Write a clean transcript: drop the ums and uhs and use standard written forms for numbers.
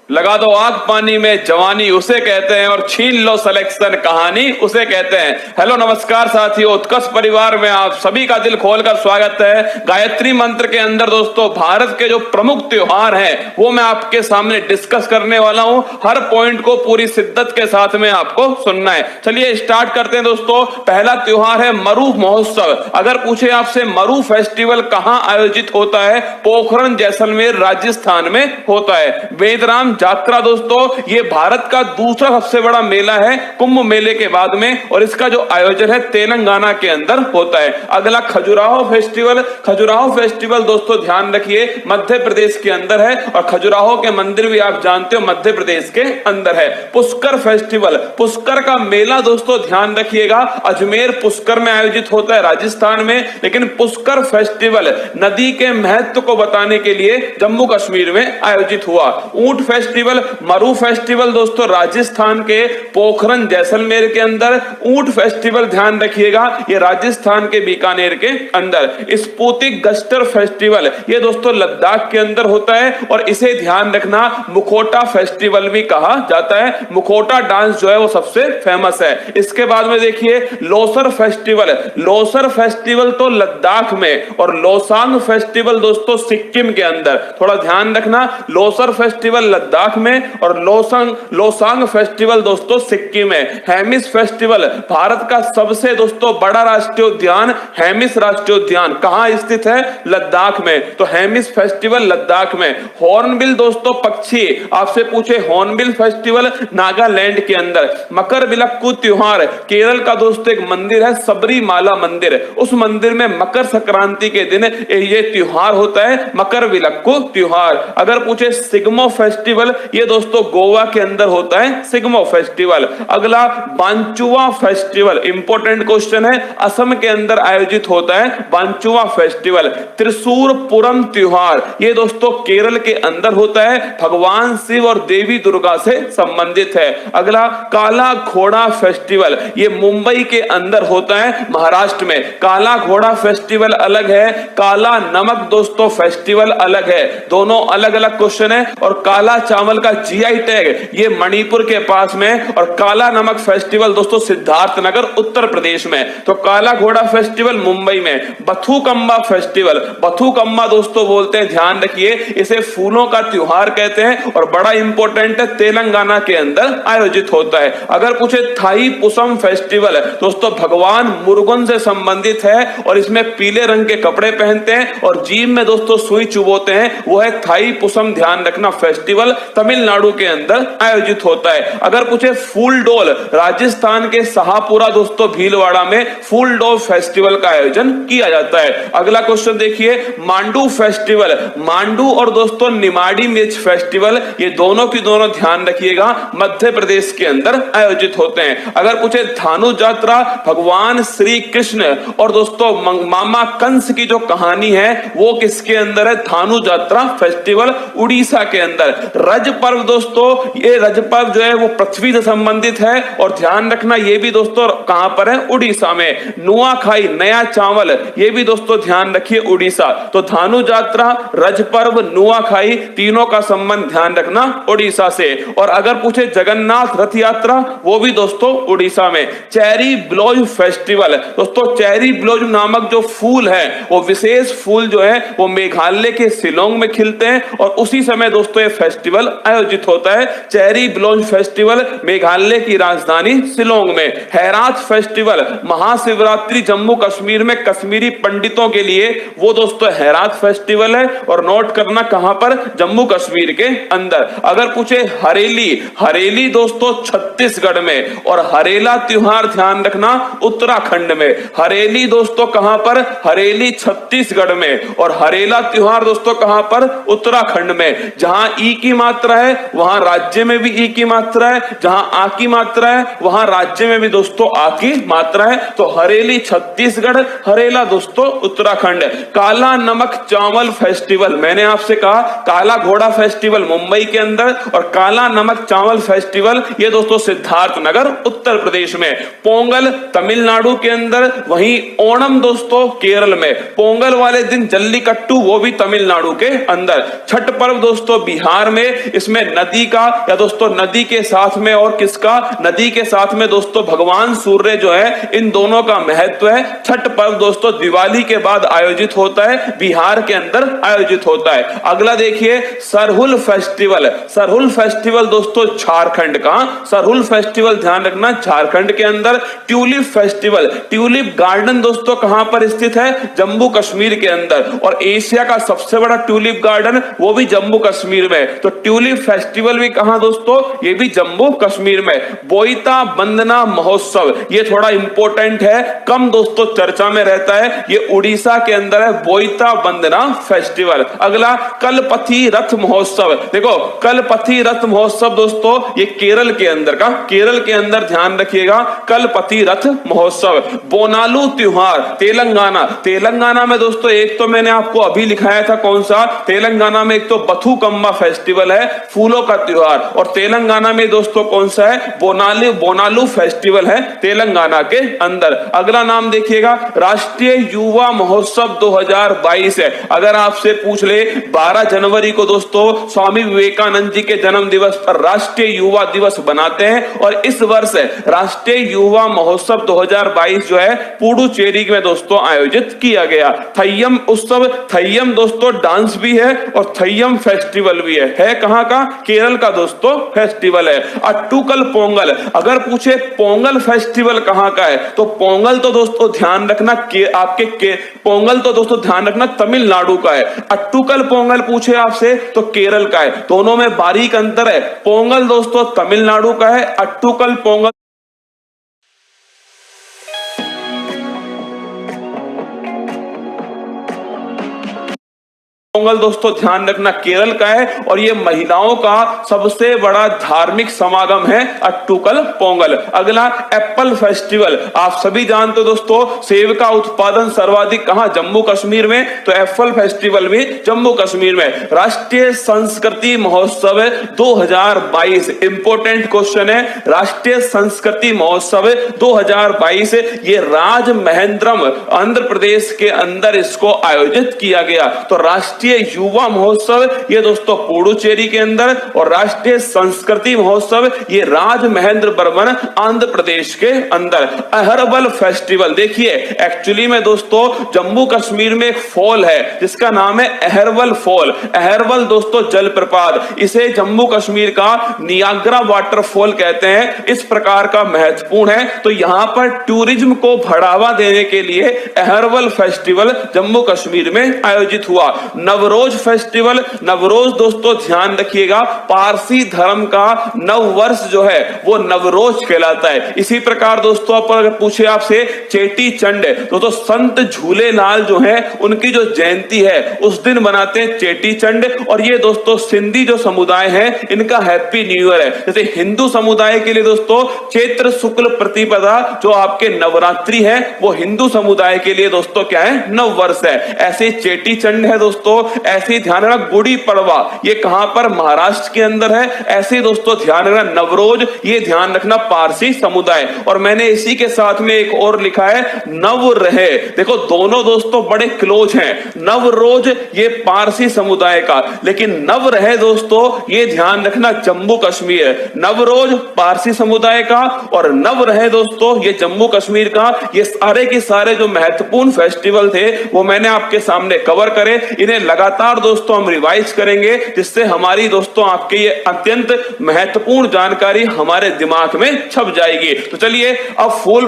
लगा दो आग पानी में जवानी उसे कहते हैं और छीन लो सिलेक्शन कहानी उसे कहते हैं। हेलो नमस्कार साथियों, उत्कर्ष परिवार में आप सभी का दिल खोलकर स्वागत है। गायत्री मंत्र के अंदर दोस्तों भारत के जो प्रमुख त्योहार हैं वो मैं आपके सामने डिस्कस करने वाला हूं। हर पॉइंट को पूरी शिद्दत के साथ में आपको सुनना है। चलिए स्टार्ट करते हैं दोस्तों। पहला त्योहार है मरु महोत्सव। अगर पूछे आपसे मरु फेस्टिवल कहां आयोजित होता है, पोखरण जैसलमेर राजस्थान में होता है। वेदराम यात्रा दोस्तों ये भारत का दूसरा सबसे बड़ा मेला है कुंभ मेले के बाद में, और इसका जो आयोजन है तेलंगाना के अंदर होता है। अगला खजुराहो फेस्टिवल। खजुराहो फेस्टिवल दोस्तों ध्यान रखिए मध्य प्रदेश के अंदर है, और खजुराहो के मंदिर भी आप जानते हो मध्य प्रदेश के अंदर है। पुष्कर फेस्टिवल, पुष्कर का मेला दोस्तों ध्यान रखिएगा अजमेर पुष्कर में आयोजित होता है राजस्थान में, लेकिन पुष्कर फेस्टिवल नदी के महत्व को बताने के लिए जम्मू कश्मीर में आयोजित हुआ। ऊंट फेस्टिवल, मरु फेस्टिवल दोस्तों राजस्थान के पोखरण जैसलमेर के अंदर। ऊंट फेस्टिवल ध्यान रखिएगा ये राजस्थान के बीकानेर के अंदर। स्पुतिक गस्टर फेस्टिवल ये दोस्तों लद्दाख के अंदर होता है, और इसे ध्यान रखना मुखोटा फेस्टिवल भी कहा जाता है। मुखोटा डांस जो है वो सबसे फेमस है। इसके बाद में देखिए लोसर फेस्टिवल। लोसर फेस्टिवल तो लद्दाख में, और लोसांग फेस्टिवल दोस्तों सिक्किम के अंदर। थोड़ा ध्यान रखना लोसर फेस्टिवल लद्दाख में और लोसांग फेस्टिवल दोस्तों सिक्किम में। हेमिस फेस्टिवल भारत का सबसे दोस्तों बड़ा राष्ट्रीय उद्यान हेमिस राष्ट्रीय उद्यान कहां स्थित है, लद्दाख में, तो हेमिस फेस्टिवल लद्दाख में। हॉर्नबिल दोस्तों पक्षी, आपसे पूछे हॉर्नबिल फेस्टिवल नागालैंड के अंदर। मकर विलक्कू त्योहार केरल का दोस्तों एक मंदिर है सबरीमाला मंदिर, उस मंदिर में मकर संक्रांति के दिन ये त्योहार होता है मकर विलक्कू त्योहार। अगर पूछे सिग्मो फेस्टिवल ये दोस्तों गोवा के अंदर होता है सिग्मो फेस्टिवल। अगला बांचुआ फेस्टिवल, इंपॉर्टेंट क्वेश्चन है, असम के अंदर आयोजित होता है बांचुआ फेस्टिवल। त्रिशूरपुरम त्योहार ये दोस्तों केरल के अंदर होता है, भगवान शिव और देवी दुर्गा से संबंधित है। अगला काला घोड़ा फेस्टिवल ये मुंबई के अंदर होता है महाराष्ट्र में। काला घोड़ा फेस्टिवल अलग है, काला नमक दोस्तों फेस्टिवल अलग है, दोनों अलग अलग क्वेश्चन है। और काला चावल का जीआई टैग ये मणिपुर के पास में, और काला नमक फेस्टिवल दोस्तों सिद्धार्थनगर उत्तर प्रदेश में। तो काला घोड़ा फेस्टिवल मुंबई में। बथुकम्मा फेस्टिवल, बथुकम्मा दोस्तों बोलते हैं ध्यान रखिए इसे फूलों का त्योहार कहते हैं, और बड़ा इंपॉर्टेंट है तेलंगाना के अंदर आयोजित होता है। अगर पूछे थाई पुसम फेस्टिवल दोस्तों भगवान मुरुगन से संबंधित है, और इसमें पीले रंग के कपड़े पहनते हैं और जीभ में दोस्तों सुई चुभोते हैं, वो है थाई पुसम ध्यान रखना फेस्टिवल तमिलनाडु के अंदर आयोजित होता है। अगर पूछे फूल डोल, राजस्थान के शाहपुरा दोस्तों भीलवाड़ा में फूल डोल फेस्टिवल का आयोजन किया जाता है। अगला क्वेश्चन देखिए मांडू फेस्टिवल, मांडू और दोस्तों निमाड़ी मिर्च फेस्टिवल ये दोनों की दोनों ध्यान रखिएगा मध्य प्रदेश के अंदर आयोजित होते हैं। अगर पूछे धानु यात्रा, भगवान श्री कृष्ण और दोस्तों मामा कंस की जो कहानी है वो किसके अंदर है, धानु यात्रा फेस्टिवल उड़ीसा के अंदर। रज पर्व दोस्तों ये रज पर्व जो है वो पृथ्वी से संबंधित है, और ध्यान रखना ये भी दोस्तों कहां पर है, उड़ीसा में। नुआखाई नया चावल ये भी दोस्तों ध्यान रखिए उड़ीसा। तो धानु यात्रा, रज पर्व, नुआखाई तीनों का संबंध ध्यान रखना उड़ीसा से। और अगर पूछे जगन्नाथ रथ यात्रा वो भी दोस्तों उड़ीसा में। चेरी ब्लॉज फेस्टिवल दोस्तों, चेरी ब्लॉज नामक जो फूल है वो विशेष फूल जो है वो मेघालय के शिलोंग में खिलते हैं, और उसी समय दोस्तों ये फेस्टिवल आयोजित होता है। चेरी ब्लॉज फेस्टिवल मेघालय की राजधानी शिलोंग में। हैरात फेस्टिवल महाशिवरात्रि जम्मू कश्मीर में कश्मीरी पंडितों के लिए वो दोस्तों हैरात फेस्टिवल है, और नोट करना कहां पर, जम्मू कश्मीर के अंदर। अगर पूछे हरेली, हरेली दोस्तों छत्तीसगढ़ में, और हरेला त्योहार ध्यान रखना उत्तराखंड में। हरेली दोस्तों कहां पर, हरेली छत्तीसगढ़ में, और हरेला त्योहार दोस्तों कहां पर, उत्तराखंड में। जहां ई की मात्रा है वहां राज्य में भी ई की मात्रा है, जहां आ की मात्रा है वहां राज्य में भी दोस्तों आ की मात्रा है। तो हरेली छत्तीसगढ़, हरेला दोस्तों उत्तराखंड। काला नमक चावल फेस्टिवल, मैंने आपसे कहा काला घोड़ा फेस्टिवल मुंबई के अंदर, और काला नमक चावल फेस्टिवल ये दोस्तों सिद्धार्थनगर उत्तर प्रदेश में। पोंगल तमिलनाडु के अंदर, वहीं ओणम दोस्तों केरल में। पोंगल वाले दिन जल्लीकट्टू वो भी तमिलनाडु के अंदर। छठ पर्व दोस्तों बिहार में, इसमें नदी का या दोस्तों नदी के साथ में और किसका, नदी के साथ में दोस्तों भगवान सूर्य जो है, इन दोनों का महत्व है। छठ पर्व दोस्तों दिवाली के बाद आयोजित होता है, बिहार के अंदर आयोजित होता है। अगला देखिए सरहुल फेस्टिवल। सरहुल फेस्टिवल दोस्तों झारखंड का, सरहुल फेस्टिवल ध्यान रखना झारखंड के अंदर। ट्यूलिप फेस्टिवल, ट्यूलिप गार्डन दोस्तों कहां पर स्थित है, जम्मू कश्मीर के अंदर, और एशिया का सबसे बड़ा ट्यूलिप गार्डन वो भी जम्मू कश्मीर में। तो ट्यूलिप फेस्टिवल भी कहां दोस्तों, ये भी जम्मू कश्मीर में। बोईता बंदना महोत्सव, ये थोड़ा इंपॉर्टेंट है, कम दोस्तों चर्चा में रहता है, ये उड़ीसा के अंदर है, बोईता बंदना फेस्टिवल। अगला कलपथी रथ महोत्सव। देखो कलपथी रथ महोत्सव दोस्तों ये केरल के अंदर का, केरल के अंदर ध्यान रखिएगा, कलपथी रथ महोत्सव। बोनालू त्योहार तेलंगाना, तेलंगाना में दोस्तों एक तो मैंने आपको अभी लिखाया था कौन सा, तेलंगाना में एक तो बथुकम्मा फेस्टिवल है, फूलों का त्योहार, और तेलंगाना में दोस्तों कौन सा है, बोनालू फेस्टिवल है तेलंगाना के अंदर। अगला नाम देखिएगा राष्ट्रीय युवा महोत्सव 2022 है। अगर आपसे पूछ ले 12 जनवरी को दोस्तों स्वामी विवेकानंद जी के जन्म दिवस पर राष्ट्रीय युवा दिवस बनाते हैं, और इस वर्ष राष्ट्रीय युवा महोत्सव 2022 जो है पुडुचेरी में दोस्तों आयोजित किया गया। थय्यम उत्सव, थय्यम दोस्तों डांस भी है और थय्यम फेस्टिवल भी है कहां का, केरल का दोस्तों फेस्टिवल है। अट्टुकल पोंगल, अगर पूछे पोंगल फेस्टिवल कहां का है, तो पोंगल तो दोस्तों ध्यान रखना पोंगल तो दोस्तों ध्यान रखना तमिलनाडु का है। अट्टुकल पोंगल पूछे आपसे तो केरल का है, दोनों में बारीक अंतर है। पोंगल दोस्तों तमिलनाडु का है, अट्टुकल पोंगल पोंगल दोस्तों ध्यान रखना केरल का है, और ये महिलाओं का सबसे बड़ा धार्मिक समागम है अट्टुकल पोंगल। अगला एप्पल फेस्टिवल, आप सभी जानते हो दोस्तों सेब का उत्पादन सर्वाधिक कहां, जम्मू कश्मीर में, तो एप्पल फेस्टिवल भी जम्मू कश्मीर में। राष्ट्रीय संस्कृति महोत्सव 2022, इंपोर्टेंट क्वेश्चन है, राष्ट्रीय संस्कृति महोत्सव 2022 ये राजमहेंद्रम आंध्र प्रदेश के अंदर इसको आयोजित किया गया। तो राष्ट्रीय युवा महोत्सव ये दोस्तों पुडुचेरी के अंदर, और राष्ट्रीय संस्कृति महोत्सव ये राजमहेंद्र बर्मन आंध्र प्रदेश के अंदर। अहरबल फेस्टिवल, देखिए एक्चुअली में दोस्तों जम्मू कश्मीर में एक फॉल है जिसका नाम है अहरबल फॉल। अहरबल दोस्तों जलप्रपात, इसे जम्मू कश्मीर का नियाग्रा वाटरफॉल कहते हैं, इस प्रकार का महत्वपूर्ण है। तो यहां पर टूरिज्म को बढ़ावा देने के लिए अहरबल फेस्टिवल जम्मू कश्मीर में आयोजित हुआ। नवरोज फेस्टिवल, नवरोज दोस्तों ध्यान रखिएगा पारसी धर्म का नव वर्ष जो है वो नवरोज कहलाता है। इसी प्रकार दोस्तों अगर पूछे आपसे चेटी चंड, तो संत झूलेलाल जो है उनकी जो जयंती है उस दिन मनाते हैं चेटी चंड, और ये दोस्तों सिंधी जो समुदाय है इनका हैप्पी न्यू ईयर है। जैसे हिंदू समुदाय के लिए दोस्तों चैत्र शुक्ल प्रतिपदा जो आपके नवरात्रि है, वो हिंदू समुदाय के लिए दोस्तों क्या है, नव वर्ष है। ऐसे चेटी चंड है दोस्तों, ऐसे ही ध्यान रखना गुड़ी पड़वा ये कहां पर, महाराष्ट्र के अंदर है। ऐसे दोस्तों ध्यान रखना नवरोज ये ध्यान रखना पारसी समुदाय। और मैंने इसी के साथ में एक और लिखा है नव रहे, देखो दोनों दोस्तों बड़े क्लोज हैं। नवरोज ये पारसी समुदाय का, लेकिन नव रहे दोस्तों ये ध्यान रखना जम्मू कश्मीर। नवरोज पारसी समुदाय का और नव रहे दोस्तों ये जम्मू कश्मीर का। ये सारे के सारे जो महत्वपूर्ण फेस्टिवल थे वो मैंने आपके सामने कवर करे, इन्हें लगातार दोस्तों हम रिवाइज करेंगे, जिससे हमारी दोस्तों आपके ये अत्यंत महत्वपूर्ण जानकारी हमारे दिमाग में छप जाएगी। तो चलिए अब फूल